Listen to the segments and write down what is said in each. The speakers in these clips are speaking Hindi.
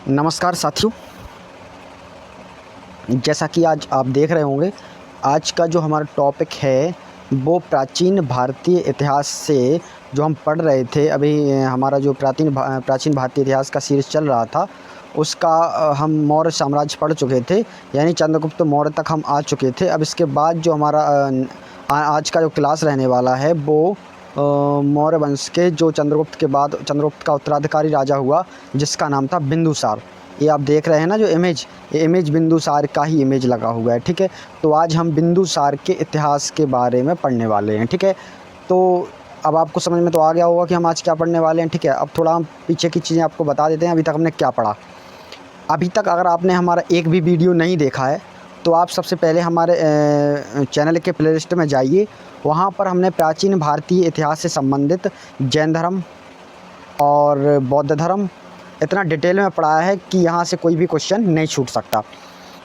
नमस्कार साथियों, जैसा कि आज आप देख रहे होंगे, आज का जो हमारा टॉपिक है वो प्राचीन भारतीय इतिहास से जो हम पढ़ रहे थे। अभी हमारा जो प्राचीन भारतीय इतिहास का सीरीज़ चल रहा था उसका हम मौर्य साम्राज्य पढ़ चुके थे, यानी चंद्रगुप्त मौर्य तक हम आ चुके थे। अब इसके बाद जो हमारा आज का जो क्लास रहने वाला है वो मौर्य वंश के जो चंद्रगुप्त के बाद चंद्रगुप्त का उत्तराधिकारी राजा हुआ जिसका नाम था बिंदुसार। ये आप देख रहे हैं ना जो इमेज, ये इमेज बिंदुसार का ही इमेज लगा हुआ है। ठीक है, तो आज हम बिंदुसार के इतिहास के बारे में पढ़ने वाले हैं। ठीक है, तो अब आपको समझ में तो आ गया होगा कि हम आज क्या पढ़ने वाले हैं। ठीक है, अब थोड़ा हम पीछे की चीज़ें आपको बता देते हैं, अभी तक हमने क्या पढ़ा। अभी तक अगर आपने हमारा एक भी वीडियो नहीं देखा है तो आप सबसे पहले हमारे चैनल के प्लेलिस्ट में जाइए। वहाँ पर हमने प्राचीन भारतीय इतिहास से संबंधित जैन धर्म और बौद्ध धर्म इतना डिटेल में पढ़ाया है कि यहाँ से कोई भी क्वेश्चन नहीं छूट सकता।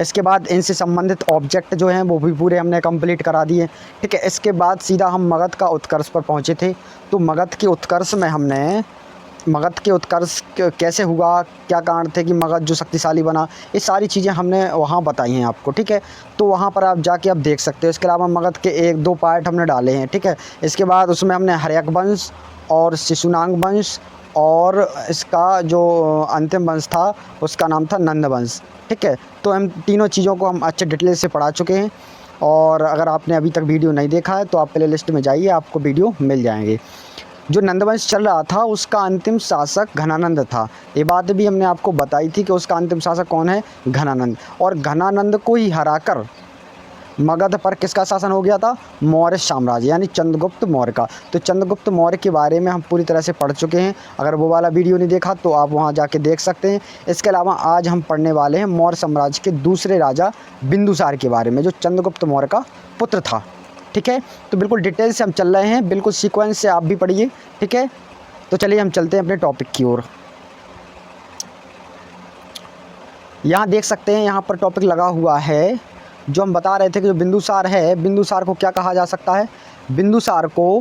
इसके बाद इनसे संबंधित ऑब्जेक्ट जो हैं वो भी पूरे हमने कंप्लीट करा दिए। ठीक है, इसके बाद सीधा हम मगध का उत्कर्ष पर पहुँचे थे। तो मगध के उत्कर्ष में हमने मगध के उत्कर्ष कैसे हुआ, क्या कारण थे कि मगध जो शक्तिशाली बना, ये सारी चीज़ें हमने वहाँ बताई हैं आपको। ठीक है, तो वहाँ पर आप जाके आप देख सकते हो। इसके अलावा मगध के 1-2 पार्ट हमने डाले हैं। ठीक है, इसके बाद उसमें हमने हर्यक वंश और शिशुनाग वंश और इसका जो अंतिम वंश था उसका नाम था नंद वंश। ठीक है, तो हम तीनों चीज़ों को हम अच्छे डिटेल से पढ़ा चुके हैं। और अगर आपने अभी तक वीडियो नहीं देखा है तो आप प्ले लिस्ट में जाइए, आपको वीडियो मिल जाएंगे। जो नंदवंश चल रहा था उसका अंतिम शासक घनानंद था। ये बात भी हमने आपको बताई थी कि उसका अंतिम शासक कौन है, घनानंद। और घनानंद को ही हराकर मगध पर किसका शासन हो गया था, मौर्य साम्राज्य यानी चंद्रगुप्त मौर्य का। तो चंद्रगुप्त मौर्य के बारे में हम पूरी तरह से पढ़ चुके हैं। अगर वो वाला वीडियो नहीं देखा तो आप वहाँ जाके देख सकते हैं। इसके अलावा आज हम पढ़ने वाले हैं मौर्य साम्राज्य के दूसरे राजा बिंदुसार के बारे में, जो चंद्रगुप्त मौर्य का पुत्र था। ठीक है, तो बिल्कुल डिटेल से हम चल रहे हैं, बिल्कुल सीक्वेंस से आप भी पढ़िए। ठीक है, तो चलिए हम चलते हैं अपने टॉपिक की ओर। यहाँ देख सकते हैं, यहाँ पर टॉपिक लगा हुआ है जो हम बता रहे थे कि जो बिंदुसार है, बिंदुसार को क्या कहा जा सकता है। बिंदुसार को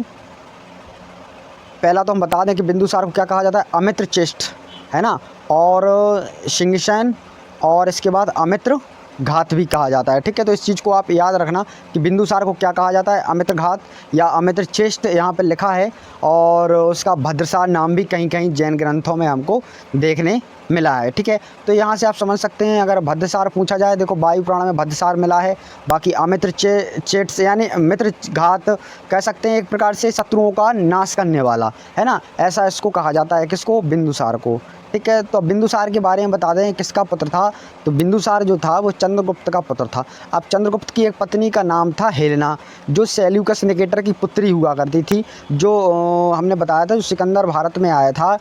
पहला तो हम बता दें कि बिंदुसार को क्या कहा जाता है, अमित्र चेष्ट है ना, और शिंगसेन, और इसके बाद अमित्र घात भी कहा जाता है। ठीक है, तो इस चीज़ को आप याद रखना कि बिंदुसार को क्या कहा जाता है, अमित्र घात या अमित्र चेष्ट यहाँ पे लिखा है। और उसका भद्रसार नाम भी कहीं कहीं जैन ग्रंथों में हमको देखने मिला है। ठीक है, तो यहाँ से आप समझ सकते हैं, अगर भद्रसार पूछा जाए, देखो वायु पुराण में भद्रसार मिला है। बाकी अमित्र चेष्ट से यानी मित्र घात कह सकते हैं, एक प्रकार से शत्रुओं का नाश करने वाला है ना, ऐसा इसको कहा जाता है। किसको, बिंदुसार को। ठीक है, तो बिंदुसार के बारे में बता दें किसका पुत्र था। तो बिंदुसार जो था वो चंद्रगुप्त का पुत्र था। अब चंद्रगुप्त की एक पत्नी का नाम था हेलेना, जो सेल्यूकस निकेटर की पुत्री हुआ करती थी, जो हमने बताया था जो सिकंदर भारत में आया था।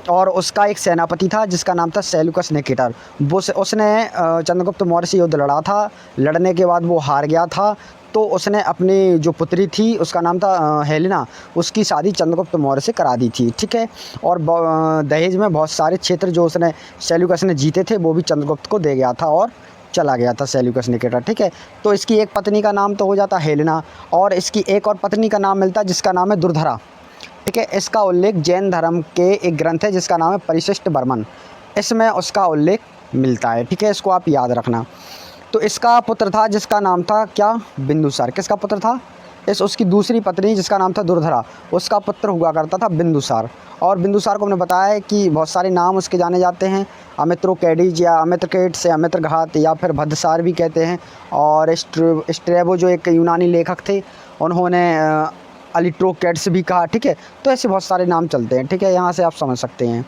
और उसका एक सेनापति था जिसका नाम था सेल्यूकस निकेटर। वो उसने चंद्रगुप्त मौर्य से युद्ध लड़ा था। लड़ने के बाद वो हार गया था, तो उसने अपनी जो पुत्री थी उसका नाम था हेलेना, उसकी शादी चंद्रगुप्त मौर्य से करा दी थी। ठीक है, और दहेज में बहुत सारे क्षेत्र जो उसने सेल्यूकस ने जीते थे वो भी चंद्रगुप्त को दे गया था और चला गया था सेल्यूकस निकेटर। ठीक है, तो इसकी एक पत्नी का नाम तो हो जाता हेलेना, और इसकी एक और पत्नी का नाम मिलता है जिसका नाम है दुर्धरा। ठीक है, इसका उल्लेख जैन धर्म के एक ग्रंथ है जिसका नाम है परिशिष्ट बर्मन, इसमें उसका उल्लेख मिलता है। ठीक है, इसको आप याद रखना। तो इसका पुत्र था जिसका नाम था क्या, बिंदुसार। किसका पुत्र था, उसकी दूसरी पत्नी जिसका नाम था दुर्धरा, उसका पुत्र हुआ करता था बिंदुसार। और बिंदुसार को हमने बताया है कि बहुत सारे नाम उसके जाने जाते हैं, अमित्रोकैडिज या अमित्रकेट्स या अमित्रघात या फिर भद्रसार भी कहते हैं। और स्ट्रेबो जो एक यूनानी लेखक थे उन्होंने अलिट्रोकैट्स भी कहा। ठीक है, तो ऐसे बहुत सारे नाम चलते हैं। ठीक है, यहाँ से आप समझ सकते हैं।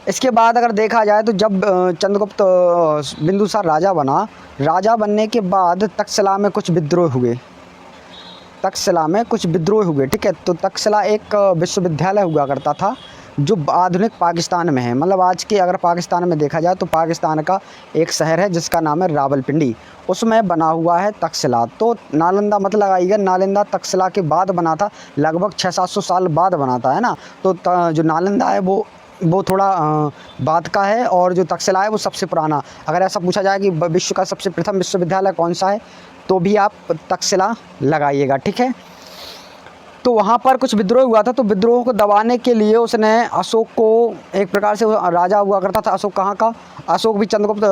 इसके बाद अगर देखा जाए तो जब चंद्रगुप्त बिंदुसार राजा बना, राजा बनने के बाद तक्षशिला में कुछ विद्रोह हुए। ठीक है, तो तक्षशिला एक विश्वविद्यालय हुआ करता था जो आधुनिक पाकिस्तान में है। मतलब आज के अगर पाकिस्तान में देखा जाए तो पाकिस्तान का एक शहर है जिसका नाम है रावलपिंडी, उसमें बना हुआ है तक्षशिला। तो नालंदा मत लगाइएगा, नालंदा तक्षशिला के बाद बना था, लगभग 600-700 साल बाद बना था, है ना। तो जो नालंदा है वो थोड़ा बाद का है, और जो तक्षशिला है वो सबसे पुराना। अगर ऐसा पूछा जाए कि विश्व का सबसे प्रथम विश्वविद्यालय कौन सा है तो भी आप तक्षशिला लगाइएगा। ठीक है, तो वहाँ पर कुछ विद्रोह हुआ था, तो विद्रोह को दबाने के लिए उसने अशोक को, एक प्रकार से राजा हुआ करता था अशोक कहाँ का, अशोक भी चंद्रगुप्त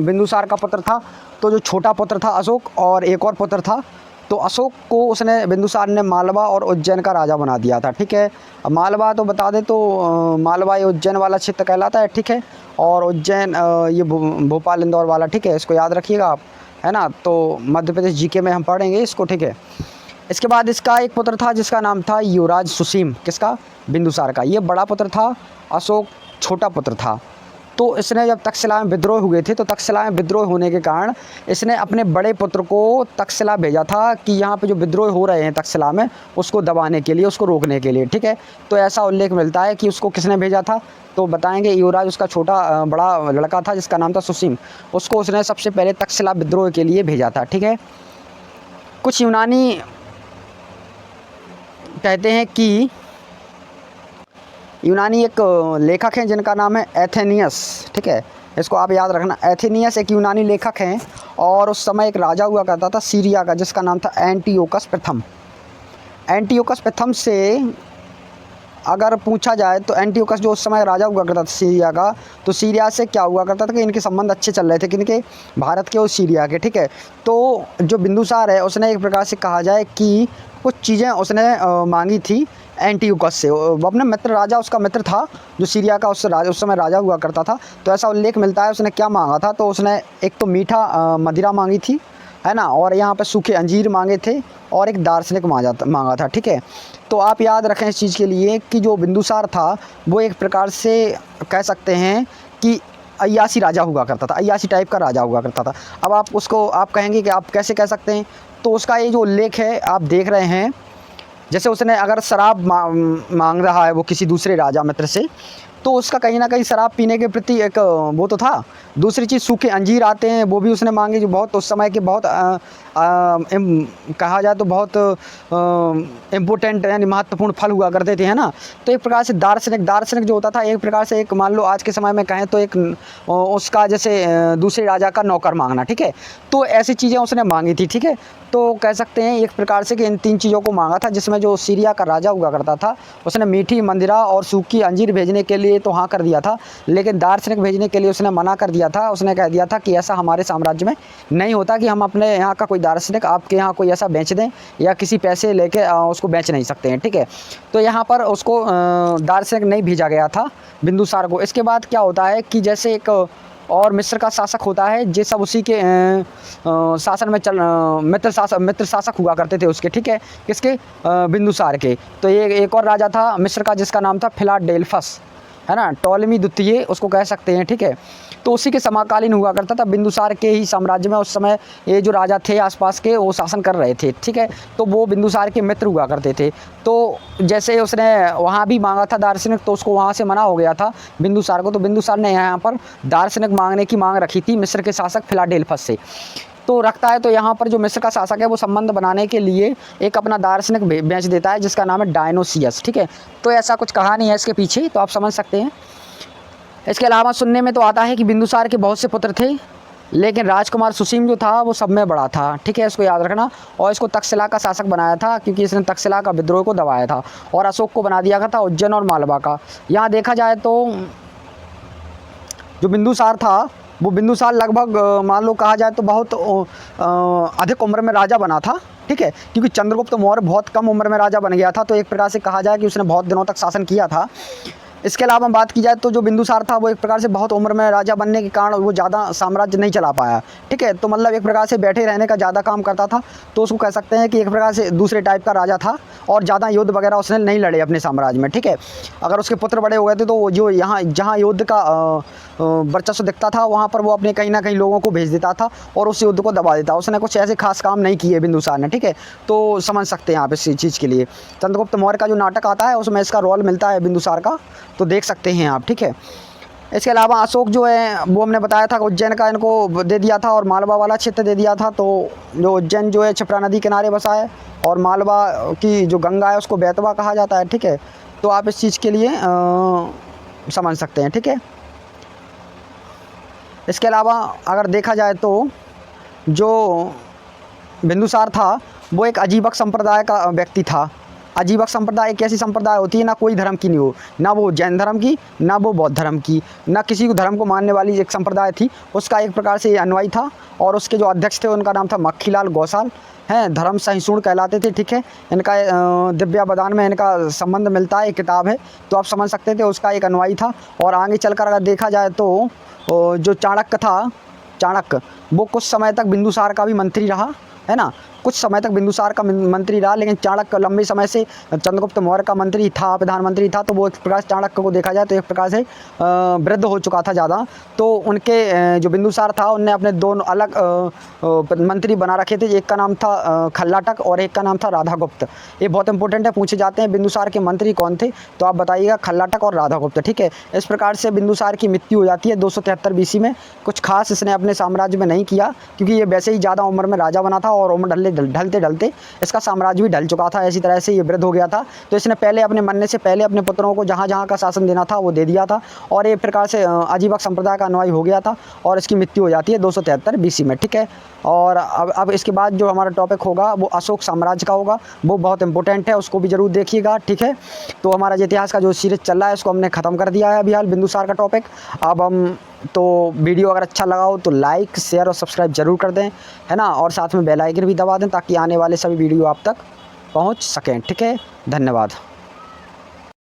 बिंदुसार का पुत्र था। तो जो छोटा पुत्र था अशोक और एक और पुत्र था, तो अशोक को उसने बिंदुसार ने मालवा और उज्जैन का राजा बना दिया था। ठीक है, अब मालवा तो बता दे तो मालवा ये उज्जैन वाला क्षेत्र कहलाता है। ठीक है, और उज्जैन ये भोपाल इंदौर वाला। ठीक है, इसको याद रखिएगा आप, है ना। तो मध्य प्रदेश जीके में हम पढ़ेंगे इसको। ठीक है, इसके बाद इसका एक पुत्र था जिसका नाम था युवराज सुसीम। किसका? बिंदुसार का। ये बड़ा पुत्र था, अशोक छोटा पुत्र था। तो इसने जब तक्षशिला में विद्रोह हुए थे, तो तक्षशिला में विद्रोह होने के कारण इसने अपने बड़े पुत्र को तक्षशिला भेजा था कि यहाँ पे जो विद्रोह हो रहे हैं तक्षशिला में, उसको दबाने के लिए, उसको रोकने के लिए। ठीक है, तो ऐसा उल्लेख मिलता है कि उसको किसने भेजा था, तो बताएंगे युवराज उसका छोटा बड़ा लड़का था जिसका नाम था सुसीम, उसको उसने सबसे पहले तक्षशिला विद्रोह के लिए भेजा था। ठीक है, कुछ यूनानी कहते हैं कि यूनानी एक लेखक हैं जिनका नाम है एथेनियस। ठीक है, इसको आप याद रखना। एथेनियस एक यूनानी लेखक हैं और उस समय एक राजा हुआ करता था सीरिया का जिसका नाम था एंटियोकस प्रथम। एंटियोकस प्रथम से अगर पूछा जाए तो एंटियोकस जो उस समय राजा हुआ करता था सीरिया का, तो सीरिया से क्या हुआ करता था कि इनके संबंध अच्छे चल रहे थे, किनके? भारत के और सीरिया के। ठीक है, तो जो बिंदुसार है उसने एक प्रकार से कहा जाए कि कुछ चीज़ें उसने मांगी थी एंटियोकस से। वो अपने मित्र, राजा उसका मित्र था जो सीरिया का उस समय राजा हुआ करता था। तो ऐसा उल्लेख मिलता है उसने क्या मांगा था, तो उसने एक तो मीठा मदिरा मांगी थी, है ना, और यहाँ पे सूखे अंजीर मांगे थे और एक दार्शनिक मांगा था। ठीक है, तो आप याद रखें इस चीज़ के लिए कि जो बिंदुसार था वो एक प्रकार से कह सकते हैं कि अय्यासी राजा हुआ करता था, अय्यासी टाइप का राजा हुआ करता था। अब आप उसको आप कहेंगे कि आप कैसे कह सकते हैं, तो उसका ये जो उल्लेख है आप देख रहे हैं, जैसे उसने अगर शराब मांग रहा है वो किसी दूसरे राजा मित्र से, तो उसका कहीं ना कहीं शराब पीने के प्रति एक वो तो था। दूसरी चीज़ सूखे अंजीर आते हैं वो भी उसने मांगे, जो बहुत उस समय के बहुत कहा जाए तो बहुत इम्पोर्टेंट यानी महत्वपूर्ण फल हुआ करते थे, है ना। तो एक प्रकार से दार्शनिक जो होता था, एक प्रकार से एक मान लो आज के समय में कहें तो एक उसका जैसे दूसरे राजा का नौकर मांगना। ठीक है, तो ऐसी चीज़ें उसने मांगी थी। ठीक है, तो कह सकते हैं एक प्रकार से कि इन तीन चीज़ों को मांगा था, जिसमें जो सीरिया का राजा हुआ करता था उसने मीठी मंदिरा और सूखी अंजीर भेजने के लिए तो हाँ कर दिया था, लेकिन दार्शनिक भेजने के लिए उसने मना कर दिया था। उसने कह दिया था कि ऐसा हमारे साम्राज्य में नहीं होता कि हम अपने यहाँ का कोई दार्शनिक आपके यहाँ कोई ऐसा बेच दें या किसी पैसे लेके उसको बेच नहीं सकते हैं। ठीक है, तो यहाँ पर उसको दार्शनिक नहीं भेजा गया था बिंदुसार को। इसके बाद क्या होता है कि जैसे एक और मिस्र का शासक होता है, ये सब उसी के शासन में मित्र शासक हुआ करते थे उसके। ठीक है, किसके? बिंदुसार के। तो ये एक और राजा था मिस्र का जिसका नाम था फिलाडेल्फस, है ना, टॉलेमी द्वितीय उसको कह सकते हैं। ठीक है, तो उसी के समकालीन हुआ करता था। बिंदुसार के ही साम्राज्य में उस समय ये जो राजा थे आसपास के वो शासन कर रहे थे। ठीक है, तो वो बिंदुसार के मित्र हुआ करते थे। तो जैसे उसने वहाँ भी मांगा था दार्शनिक, तो उसको वहाँ से मना हो गया था बिंदुसार को। तो बिंदुसार ने यहाँ पर दार्शनिक मांगने की मांग रखी थी मिस्र के शासक फिलाडेल्फस से। तो रखता है, तो यहाँ पर जो मिस्र का शासक है वो संबंध बनाने के लिए एक अपना दार्शनिक बेच देता है जिसका नाम है डायनोसियस। ठीक है, तो ऐसा कुछ कहानी है इसके पीछे, तो आप समझ सकते हैं। इसके अलावा सुनने में तो आता है कि बिंदुसार के बहुत से पुत्र थे, लेकिन राजकुमार सुसीम जो था वो सब में बड़ा था। ठीक है, इसको याद रखना। और इसको तक्षशिला का शासक बनाया था क्योंकि इसने तक्षशिला का विद्रोह को दबाया था, और अशोक को बना दिया था उज्जैन और मालवा का। यहाँ देखा जाए तो जो बिंदुसार था वो बिंदुसार लगभग मान लो कहा जाए तो बहुत अधिक उम्र में राजा बना था। ठीक है, क्योंकि चंद्रगुप्त मौर्य बहुत कम उम्र में राजा बन गया था, तो एक प्रकार से कहा जाए कि उसने बहुत दिनों तक शासन किया था। इसके अलावा बात की जाए तो जो बिंदुसार था वो एक प्रकार से बहुत उम्र में राजा बनने के कारण वो ज़्यादा साम्राज्य नहीं चला पाया। ठीक है, तो मतलब एक प्रकार से बैठे रहने का ज़्यादा काम करता था, तो उसको कह सकते हैं कि एक प्रकार से दूसरे टाइप का राजा था, और ज़्यादा युद्ध वगैरह उसने नहीं लड़े अपने साम्राज्य में। ठीक है, अगर उसके पुत्र बड़े हो गए थे तो वो जो यहाँ जहाँ युद्ध का वर्चस्व दिखता था वहाँ पर वो अपने कहीं ना कहीं लोगों को भेज देता था और उस युद्ध को दबा देता। उसने कुछ ऐसे खास काम नहीं किए बिंदुसार ने। ठीक है, तो समझ सकते हैं आप इस चीज़ के लिए। चंद्रगुप्त मौर्य का जो नाटक आता है उसमें इसका रोल मिलता है बिंदुसार का, तो देख सकते हैं आप। ठीक है, इसके अलावा अशोक जो है वो हमने बताया था उज्जैन का इनको दे दिया था और मालवा वाला क्षेत्र दे दिया था। तो जो उज्जैन जो है क्षिप्रा नदी किनारे बसा है, और मालवा की जो गंगा है उसको बेतवा कहा जाता है। ठीक है, तो आप इस चीज़ के लिए समझ सकते हैं। ठीक है, इसके अलावा अगर देखा जाए तो जो बिंदुसार था वो एक अजीबक संप्रदाय का व्यक्ति था। अजीवक संप्रदाय एक ऐसी संप्रदाय होती है ना कोई धर्म की नहीं हो, ना वो जैन धर्म की, ना वो बौद्ध धर्म की, ना किसी को धर्म को मानने वाली एक संप्रदाय थी। उसका एक प्रकार से ये अनुयायी था और उसके जो अध्यक्ष थे उनका नाम था मक्खीलाल गौसाल हैं, धर्म सहिष्णु कहलाते थे। ठीक है, इनका दिव्यावदान में इनका संबंध मिलता है, एक किताब है, तो आप समझ सकते थे उसका एक अनुयायी था। और आगे चलकर अगर देखा जाए तो जो चाणक्य था, चाणक्य वो कुछ समय तक बिंदुसार का भी मंत्री रहा, है ना, कुछ समय तक बिंदुसार का मंत्री रहा, लेकिन चाणक्य लंबे समय से चंद्रगुप्त मौर्य का मंत्री था, प्रधानमंत्री था, तो वो एक प्रकार से चाणक्य को देखा जाए तो एक प्रकार से वृद्ध हो चुका था ज़्यादा। तो उनके जो बिंदुसार था उनने अपने दोनों अलग मंत्री बना रखे थे, एक का नाम था खल्लाटक और एक का नाम था राधागुप्त। ये बहुत इंपॉर्टेंट है, पूछे जाते हैं बिंदुसार के मंत्री कौन थे, तो आप बताइएगा खल्लाटक और राधागुप्त। ठीक है, इस प्रकार से बिंदुसार की मृत्यु हो जाती है 273 BC में। कुछ खास इसने अपने साम्राज्य में नहीं किया, क्योंकि ये वैसे ही ज़्यादा उम्र में राजा बना था और उम्र ढलते ढलते इसका साम्राज्य भी ढल चुका था, ऐसी तरह से ये वृद्ध हो गया था। तो इसने पहले अपने मरने से पहले अपने पुत्रों को जहाँ जहाँ का शासन देना था वो दे दिया था, और एक प्रकार से अजीवक संप्रदाय का अनुयायी हो गया था, और इसकी मृत्यु हो जाती है 273 BC में। ठीक है, और अब इसके बाद जो हमारा टॉपिक होगा वो अशोक साम्राज्य का होगा, वो बहुत इंपॉर्टेंट है, उसको भी ज़रूर देखिएगा। ठीक है, तो हमारा इतिहास का जो सीरीज चल रहा है उसको हमने ख़त्म कर दिया है अभी हाल, बिंदुसार का टॉपिक। अब हम तो वीडियो अगर अच्छा लगा हो तो लाइक शेयर और सब्सक्राइब जरूर कर दें, है ना, और साथ में बेल आइकन भी दबा दें ताकि आने वाले सभी वीडियो आप तक पहुंच सकें। ठीक है, धन्यवाद।